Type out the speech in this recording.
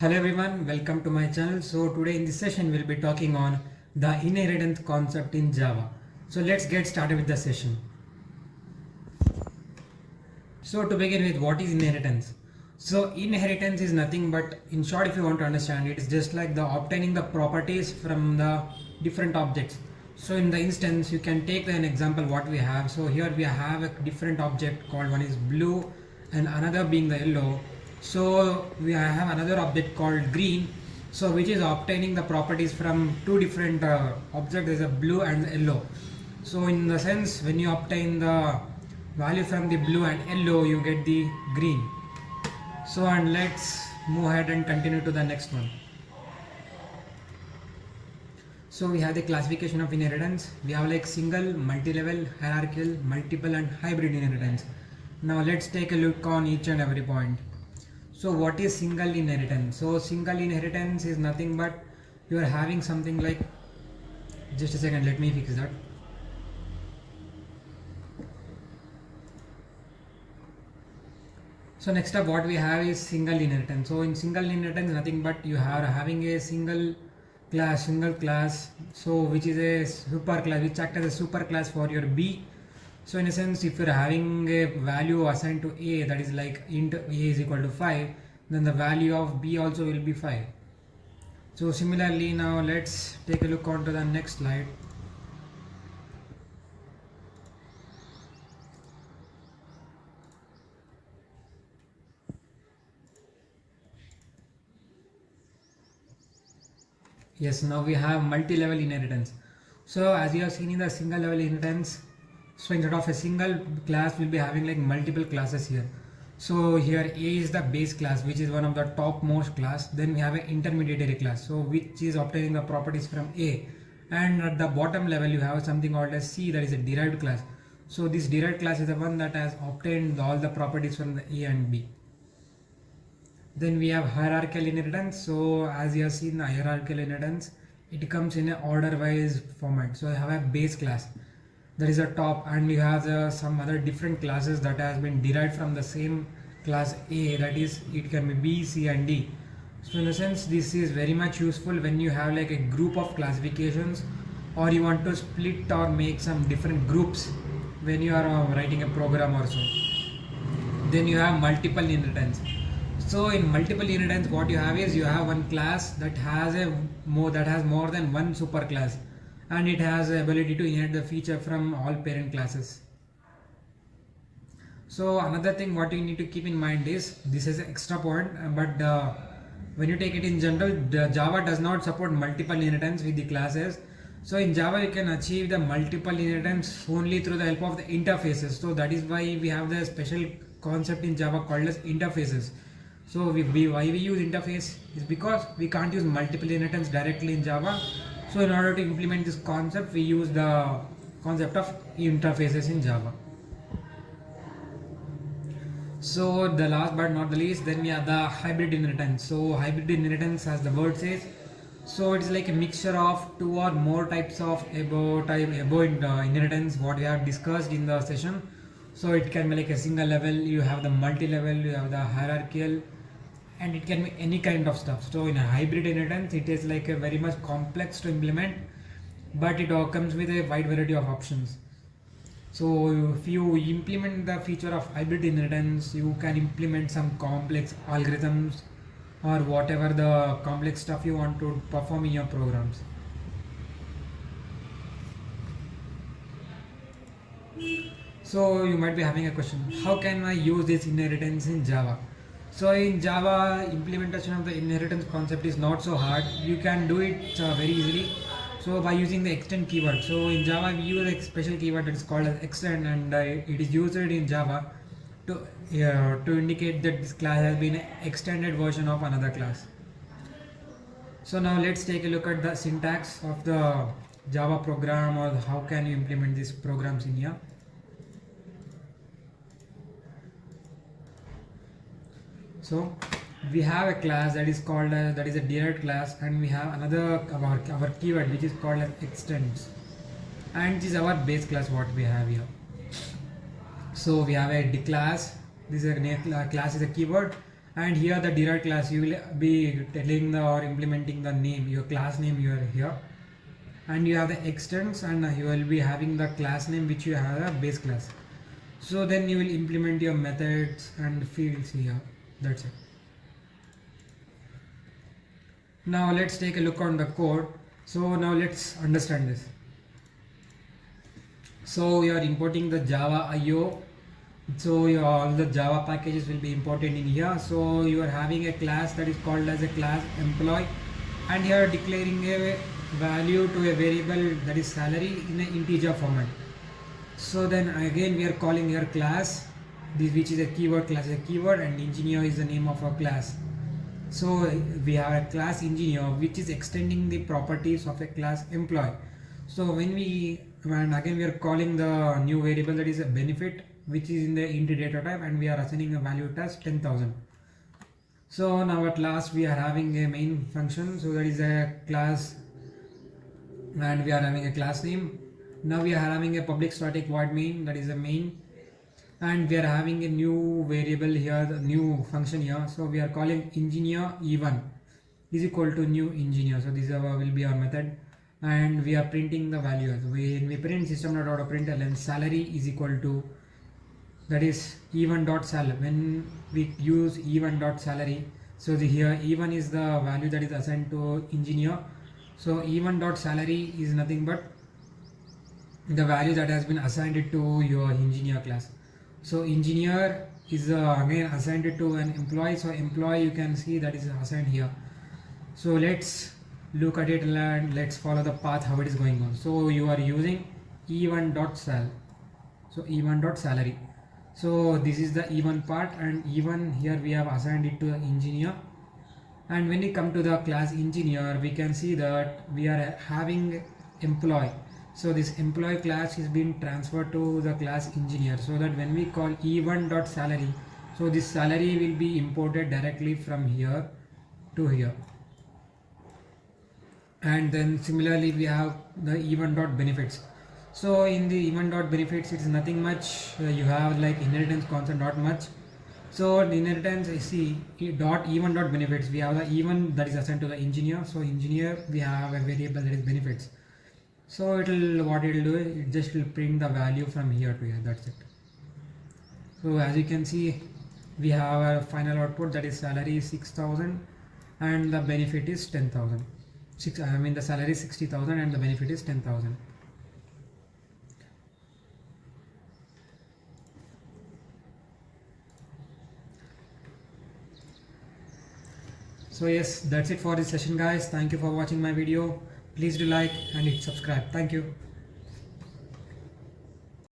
Hello everyone, welcome to my channel. So today in this session we'll be talking on the inheritance concept in Java. So let's get started with the session. So to begin with, what is inheritance? So inheritance is nothing but, in short, if you want to understand it, it's just like the obtaining the properties from the different objects. So in the instance, you can take an example what we have. So here we have a different object called, one is blue and another being the yellow. So we have another object called green, so which is obtaining the properties from two different objects. There is a blue and yellow. So in the sense, when you obtain the value from the blue and yellow, you get the green. So and let's move ahead and continue to the next one. So we have the classification of inheritance. We have like single, multi-level, hierarchical, multiple and hybrid inheritance. Now let's take a look on each and every point. So what is single inheritance? So single inheritance is nothing but you are having something like, just a second, let me fix that. So next up what we have is single inheritance. So in single inheritance, nothing but you are having a single class, so which is a super class, which acts as a super class for your B. So in a sense, if you're having a value assigned to A, that is like int A is equal to 5, then the value of B also will be 5. So similarly, now let's take a look onto the next slide. Yes, now we have multi-level inheritance. So as you have seen in the single level inheritance, so instead of a single class, we'll be having like multiple classes here. So here A is the base class, which is one of the topmost class. Then we have an intermediary class, so which is obtaining the properties from A. And at the bottom level, you have something called as C, that is a derived class. So this derived class is the one that has obtained all the properties from the A and B. Then we have hierarchical inheritance. So as you have seen the hierarchical inheritance, it comes in an order wise format. So I have a base class, that is a top, and we have some other different classes that has been derived from the same class A, that is it can be B, C and D. So in a sense, this is very much useful when you have like a group of classifications, or you want to split or make some different groups when you are writing a program or so. Then you have multiple inheritance. So in multiple inheritance, what you have is you have one class that has more than one superclass, and it has the ability to inherit the feature from all parent classes. So another thing what you need to keep in mind is, this is an extra point, but when you take it in general, Java does not support multiple inheritance with the classes. So in Java you can achieve the multiple inheritance only through the help of the interfaces. So that is why we have the special concept in Java called as interfaces. So why we use interface is because we can't use multiple inheritance directly in Java. So in order to implement this concept, we use the concept of interfaces in Java. So the last but not the least, then we have the hybrid inheritance. So hybrid inheritance, as the word says, so it's like a mixture of two or more types of above inheritance what we have discussed in the session. So it can be like a single level, you have the multi-level, you have the hierarchical, and it can be any kind of stuff. So in a hybrid inheritance, it is like a very much complex to implement, but it all comes with a wide variety of options. So if you implement the feature of hybrid inheritance, you can implement some complex algorithms or whatever the complex stuff you want to perform in your programs. So you might be having a question, how can I use this inheritance in Java? So in Java, implementation of the inheritance concept is not so hard. You can do it very easily. So by using the extend keyword. So in Java we use a special keyword that is called as extend, and it is used in Java to indicate that this class has been an extended version of another class. So now let's take a look at the syntax of the Java program, or how can you implement these programs in here. So we have a class that is called that is a derived class, and we have another our keyword which is called as extends, and this is our base class what we have here. So we have a class, this is a class is a keyword, and here the derived class, you will be telling the or implementing the name, your class name you are here, and you have the extents, and you will be having the class name which you have a base class. So then you will implement your methods and fields here. That's it. Now let's take a look on the code. So now let's understand this. So you are importing the Java IO. So all the Java packages will be imported in here. So you are having a class that is called as a class employee, and here declaring a value to a variable that is salary in an integer format. So then again we are calling here class, this which is a keyword, class is a keyword, and engineer is the name of our class. So we have a class engineer which is extending the properties of a class employee. So when again we are calling the new variable that is a benefit, which is in the int data type, and we are assigning a value as 10,000. So now at last we are having a main function, so that is a class, and we are having a class name. Now we are having a public static void main, that is a main, and we are having a new variable here, the new function here. So we are calling engineer e1 is equal to new engineer. So this will be our method, and we are printing the value. When we print system.out.println salary is equal to, that is e1.sal. When we use e1.salary, so here e1 is the value that is assigned to engineer. So e1.salary is nothing but the value that has been assigned to your engineer class. So engineer is again assigned to an employee. So employee, you can see that is assigned here. So let's look at it and let's follow the path how it is going on. So you are using e1.sal. So e1.salary. So this is the e1 part, and e1 here we have assigned it to the engineer. And when we come to the class engineer, we can see that we are having employee. So this employee class is being transferred to the class engineer, so that when we call e1.salary, so this salary will be imported directly from here to here. And then similarly we have the e1.benefits. So in the e1.benefits, it's nothing much. You have like inheritance concept, not much. So the inheritance, see e1.benefits, we have the e1 that is assigned to the engineer. So engineer, we have a variable that is benefits. So what it will do, it just will print the value from here to here. That's it. So as you can see, we have a final output, that is salary is 6,000 and the benefit is 10,000. The salary is 60,000 and the benefit is 10,000. So yes, that's it for this session, guys. Thank you for watching my video. Please do like and hit subscribe. Thank you.